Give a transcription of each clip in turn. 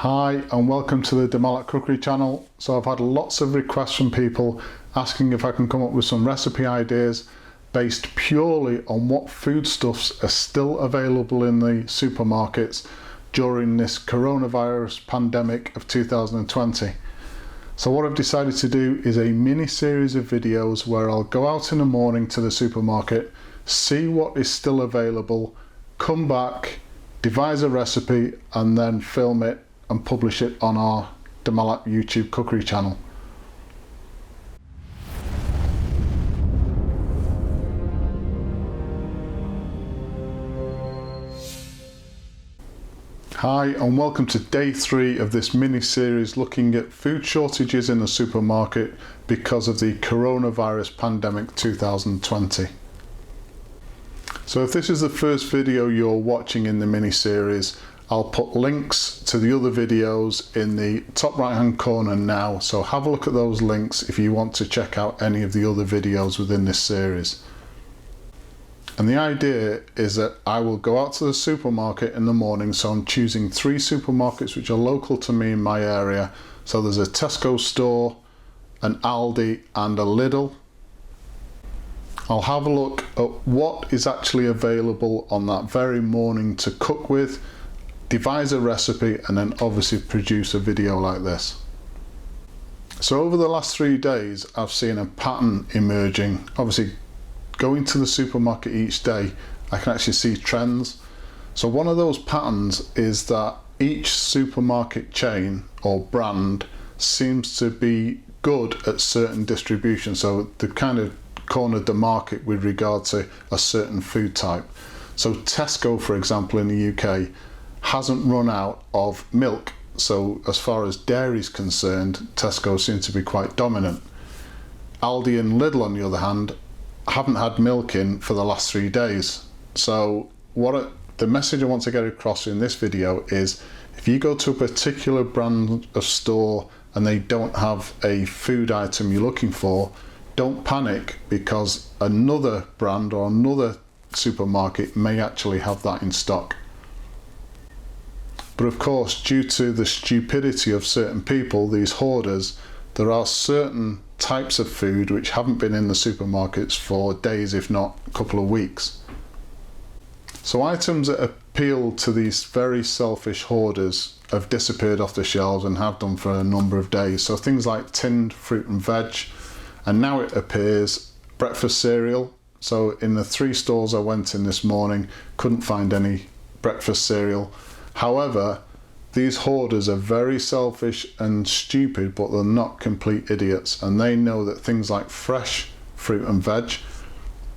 Hi and welcome to the Malat cookery channel. So I've had lots of requests from people asking if I can come up with some recipe ideas based purely on what foodstuffs are still available in the supermarkets during this coronavirus pandemic of 2020. So what I've decided to do is a mini series of videos where I'll go out in the morning to the supermarket, see what is still available, come back, devise a recipe and then film it and publish it on our Malat YouTube cookery channel. Hi and welcome to day 3 of this mini series looking at food shortages in the supermarket because of the coronavirus pandemic 2020. So if this is the first video you're watching in the mini series, I'll put links to the other videos in the top right hand corner now, so have a look at those links if you want to check out any of the other videos within this series. And the idea is that I will go out to the supermarket in the morning, so I'm choosing 3 supermarkets which are local to me in my area. So there's a Tesco store, an Aldi and a Lidl. I'll have a look at what is actually available on that very morning to cook with, devise a recipe and then obviously produce a video like this. So over the last 3 days I've seen a pattern emerging. Obviously going to the supermarket each day I can actually see trends. So one of those patterns is that each supermarket chain or brand seems to be good at certain distribution, so they've kind of cornered the market with regard to a certain food type. So Tesco, for example, in the UK hasn't run out of milk, so as far as dairy is concerned Tesco seems to be quite dominant. Aldi and Lidl on the other hand haven't had milk in for the last 3 days. So the message I want to get across in this video is if you go to a particular brand of store and they don't have a food item you're looking for, don't panic, because another brand or another supermarket may actually have that in stock. But of course, due to the stupidity of certain people, these hoarders, there are certain types of food which haven't been in the supermarkets for days, if not a couple of weeks. So items that appeal to these very selfish hoarders have disappeared off the shelves and have done for a number of days. So things like tinned fruit and veg, and now it appears breakfast cereal. So in the 3 stores I went in this morning, couldn't find any breakfast cereal. However, these hoarders are very selfish and stupid, but they're not complete idiots, and they know that things like fresh fruit and veg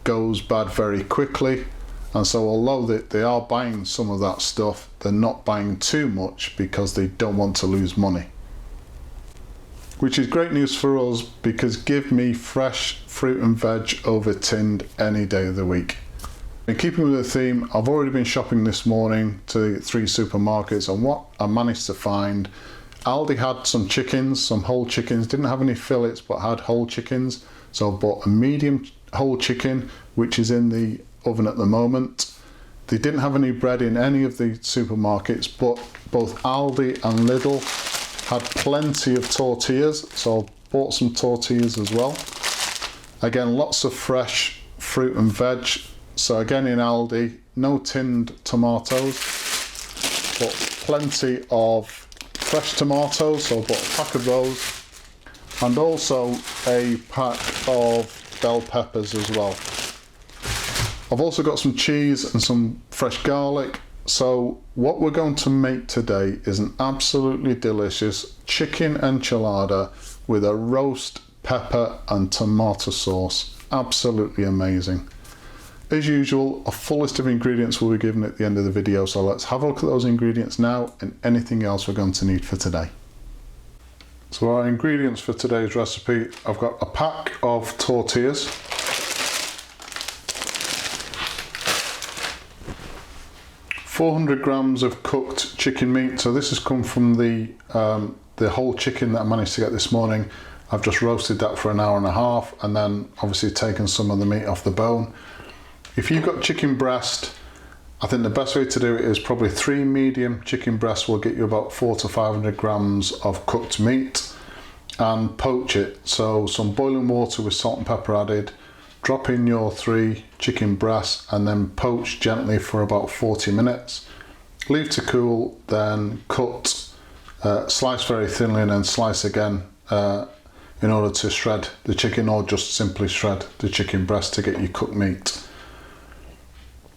goes bad very quickly, and so although they are buying some of that stuff, they're not buying too much because they don't want to lose money. Which is great news for us, because give me fresh fruit and veg over tinned any day of the week. In keeping with the theme, I've already been shopping this morning to 3 supermarkets, and what I managed to find, Aldi had some chickens, some whole chickens, didn't have any fillets but had whole chickens, so I bought a medium whole chicken which is in the oven at the moment. They didn't have any bread in any of the supermarkets, but both Aldi and Lidl had plenty of tortillas, so I bought some tortillas as well. Again, lots of fresh fruit and veg. So again in Aldi, no tinned tomatoes, but plenty of fresh tomatoes, so I bought a pack of those, and also a pack of bell peppers as well. I've also got some cheese and some fresh garlic. So what we're going to make today is an absolutely delicious chicken enchilada with a roast pepper and tomato sauce. Absolutely amazing. As usual, a full list of ingredients will be given at the end of the video, so let's have a look at those ingredients now and anything else we're going to need for today. So our ingredients for today's recipe, I've got a pack of tortillas, 400 grams of cooked chicken meat. So this has come from the whole chicken that I managed to get this morning. I've just roasted that for an hour and a half and then obviously taken some of the meat off the bone. If you've got chicken breast, I think the best way to do it is probably 3 medium chicken breasts will get you about 400 to 500 grams of cooked meat, and poach it. So some boiling water with salt and pepper added, drop in your 3 chicken breasts and then poach gently for about 40 minutes. Leave to cool, then cut, slice very thinly and then slice again in order to shred the chicken, or just simply shred the chicken breast to get your cooked meat.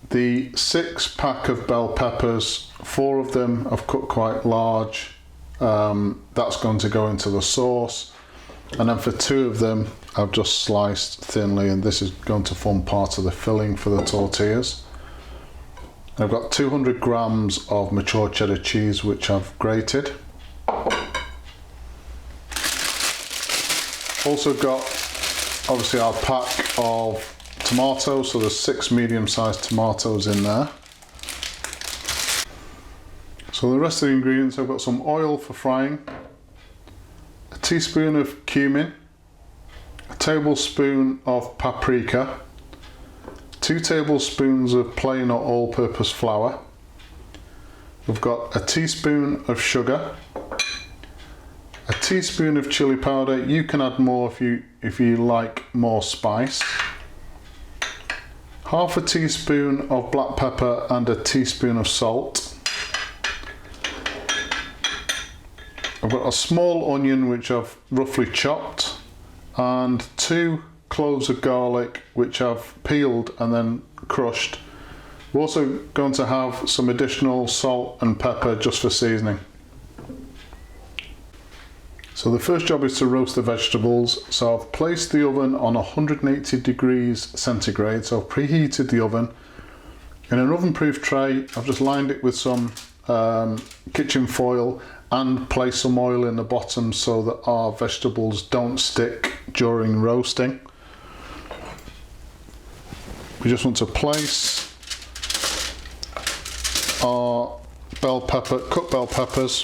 The 6-pack of bell peppers, 4 of them I've cut quite large. That's going to go into the sauce, and then for 2 of them I've just sliced thinly, and this is going to form part of the filling for the tortillas. I've got 200 grams of mature cheddar cheese which I've grated. Also got obviously our pack of tomatoes, so there's 6 medium-sized tomatoes in there. So the rest of the ingredients, I've got some oil for frying, a teaspoon of cumin, a tablespoon of paprika, 2 tablespoons of plain or all-purpose flour. We've got a teaspoon of sugar, a teaspoon of chili powder. You can add more if you like more spice. Half a teaspoon of black pepper and a teaspoon of salt. I've got a small onion which I've roughly chopped, and 2 cloves of garlic which I've peeled and then crushed. We're also going to have some additional salt and pepper just for seasoning. So the first job is to roast the vegetables. So I've placed the oven on 180 degrees centigrade. So I've preheated the oven. In an oven-proof tray, I've just lined it with some kitchen foil and placed some oil in the bottom so that our vegetables don't stick during roasting. We just want to place our cooked bell peppers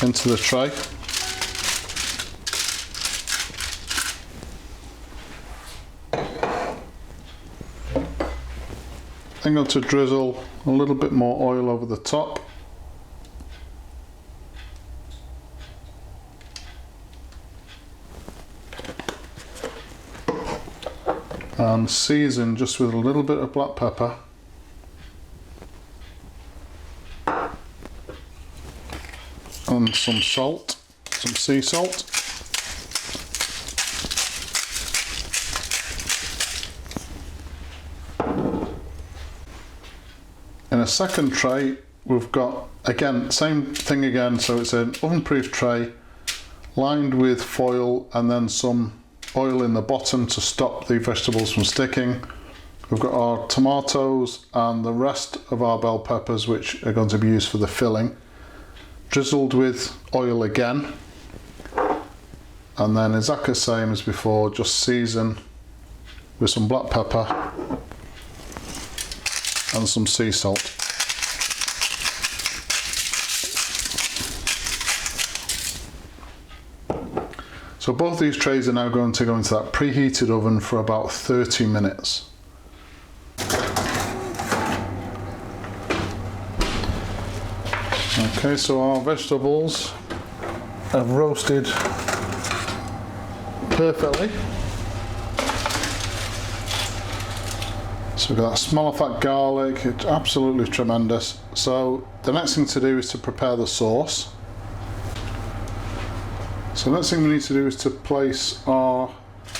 into the tray. I'm going to drizzle a little bit more oil over the top. And season just with a little bit of black pepper. And some salt, some sea salt. In a second tray, we've got, again, same thing again, so it's an oven-proof tray lined with foil and then some oil in the bottom to stop the vegetables from sticking. We've got our tomatoes and the rest of our bell peppers, which are going to be used for the filling, drizzled with oil again, and then exactly the same as before, just season with some black pepper and some sea salt. So both these trays are now going to go into that preheated oven for about 30 minutes. Okay, so our vegetables have roasted perfectly. So we've got that smell of that garlic, it's absolutely tremendous. So the next thing to do is to prepare the sauce. So the next thing we need to do is to place our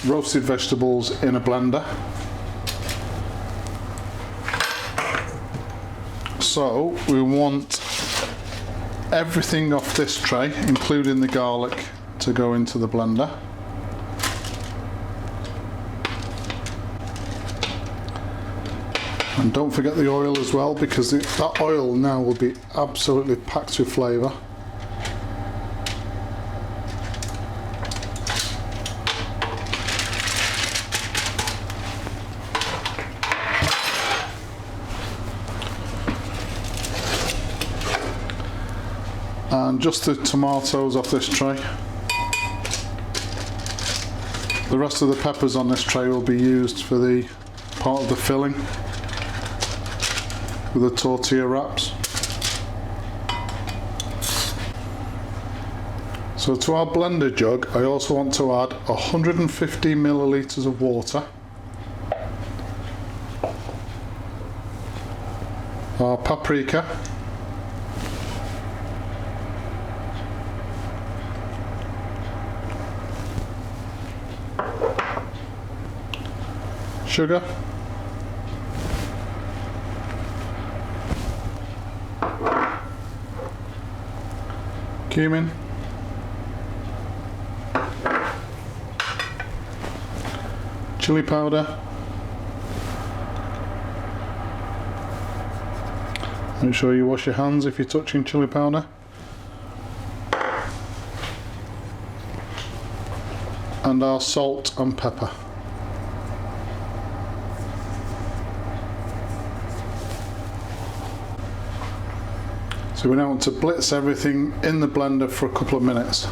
roasted vegetables in a blender. So we want everything off this tray, including the garlic, to go into the blender. And don't forget the oil as well, because that oil now will be absolutely packed with flavour. And just the tomatoes off this tray. The rest of the peppers on this tray will be used for the part of the filling. with the tortilla wraps. So to our blender jug, I also want to add 150 millilitres of water, our paprika, sugar, cumin, chili powder, make sure you wash your hands if you're touching chili powder, and our salt and pepper. So we now want to blitz everything in the blender for a couple of minutes.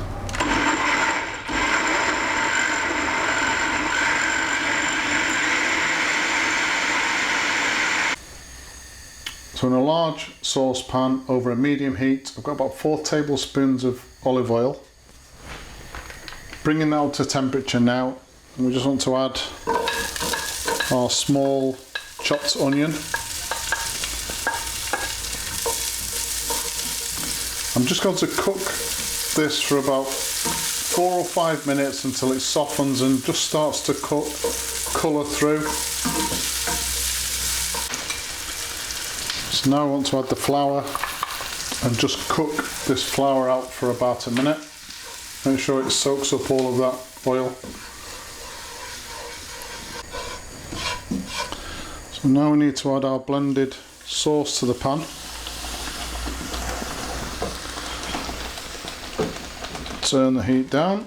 So in a large saucepan over a medium heat, I've got about 4 tablespoons of olive oil. Bringing that up to temperature now, and we just want to add our small chopped onion. I'm just going to cook this for about 4 or 5 minutes until it softens and just starts to colour through. So now I want to add the flour and just cook this flour out for about a minute. Make sure it soaks up all of that oil. So now we need to add our blended sauce to the pan. Turn the heat down.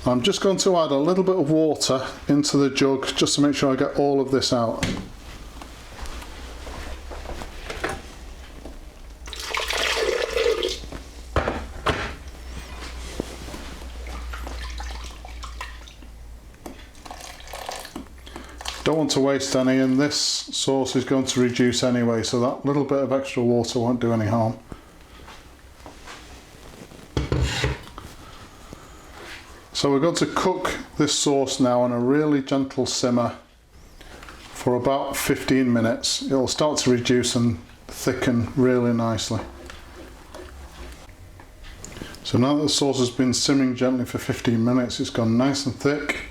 I'm just going to add a little bit of water into the jug just to make sure I get all of this out. Don't want to waste any, and this sauce is going to reduce anyway, so that little bit of extra water won't do any harm. So we're going to cook this sauce now on a really gentle simmer for about 15 minutes. It'll start to reduce and thicken really nicely. So now that the sauce has been simmering gently for 15 minutes, it's gone nice and thick.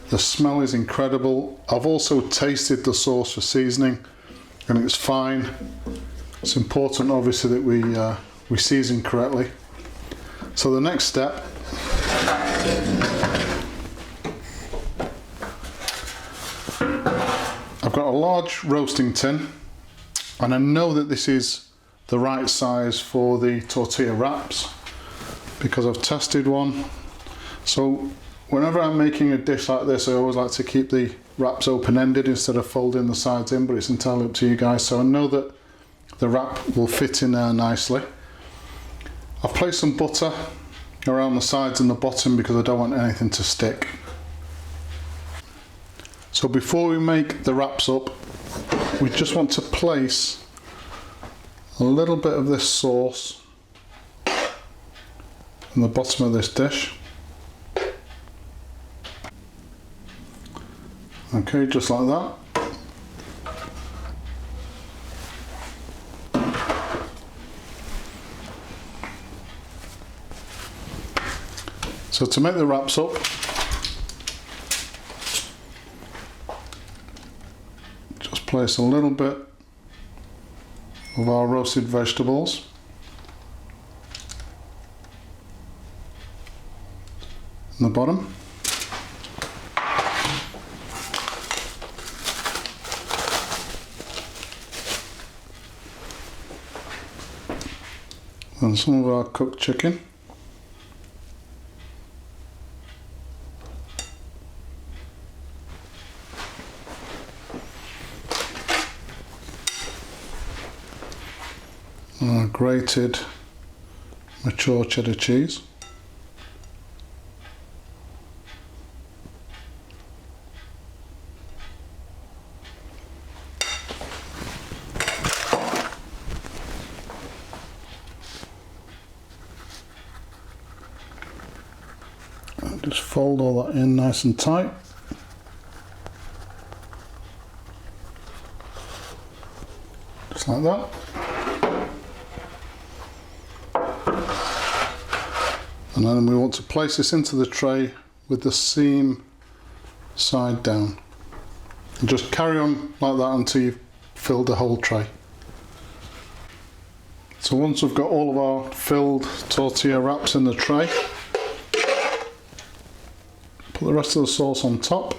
The smell is incredible. I've also tasted the sauce for seasoning and it's fine. It's important obviously that we season correctly. So the next step, I've got a large roasting tin and I know that this is the right size for the tortilla wraps because I've tested one. So whenever I'm making a dish like this, I always like to keep the wraps open-ended instead of folding the sides in, but it's entirely up to you guys. So I know that the wrap will fit in there nicely. I've placed some butter around the sides and the bottom because I don't want anything to stick. So before we make the wraps up, we just want to place a little bit of this sauce in the bottom of this dish. Okay, just like that. So to make the wraps up, just place a little bit of our roasted vegetables. In the bottom. And some of our cooked chicken. And our grated mature cheddar cheese. Just fold all that in nice and tight. Just like that. And then we want to place this into the tray with the seam side down. And just carry on like that until you've filled the whole tray. So once we've got all of our filled tortilla wraps in the tray, put the rest of the sauce on top.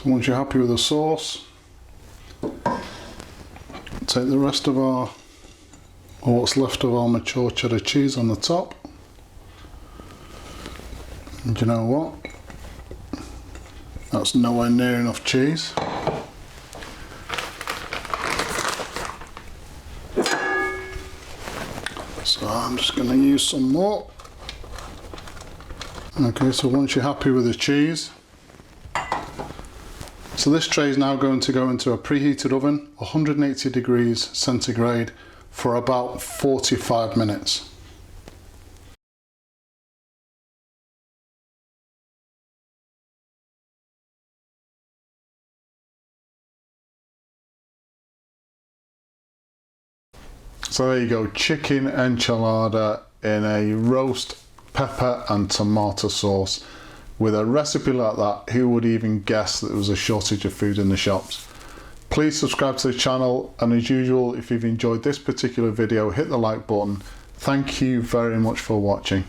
So once you're happy with the sauce, take the rest of our, or what's left of our mature cheddar cheese on the top. And you know what? That's nowhere near enough cheese. So I'm just going to use some more. Okay, so once you're happy with the cheese, so this tray is now going to go into a preheated oven, 180 degrees centigrade, for about 45 minutes. So there you go, chicken enchilada in a roast pepper and tomato sauce. With a recipe like that, who would even guess that there was a shortage of food in the shops? Please subscribe to the channel, and as usual, if you've enjoyed this particular video, hit the like button. Thank you very much for watching.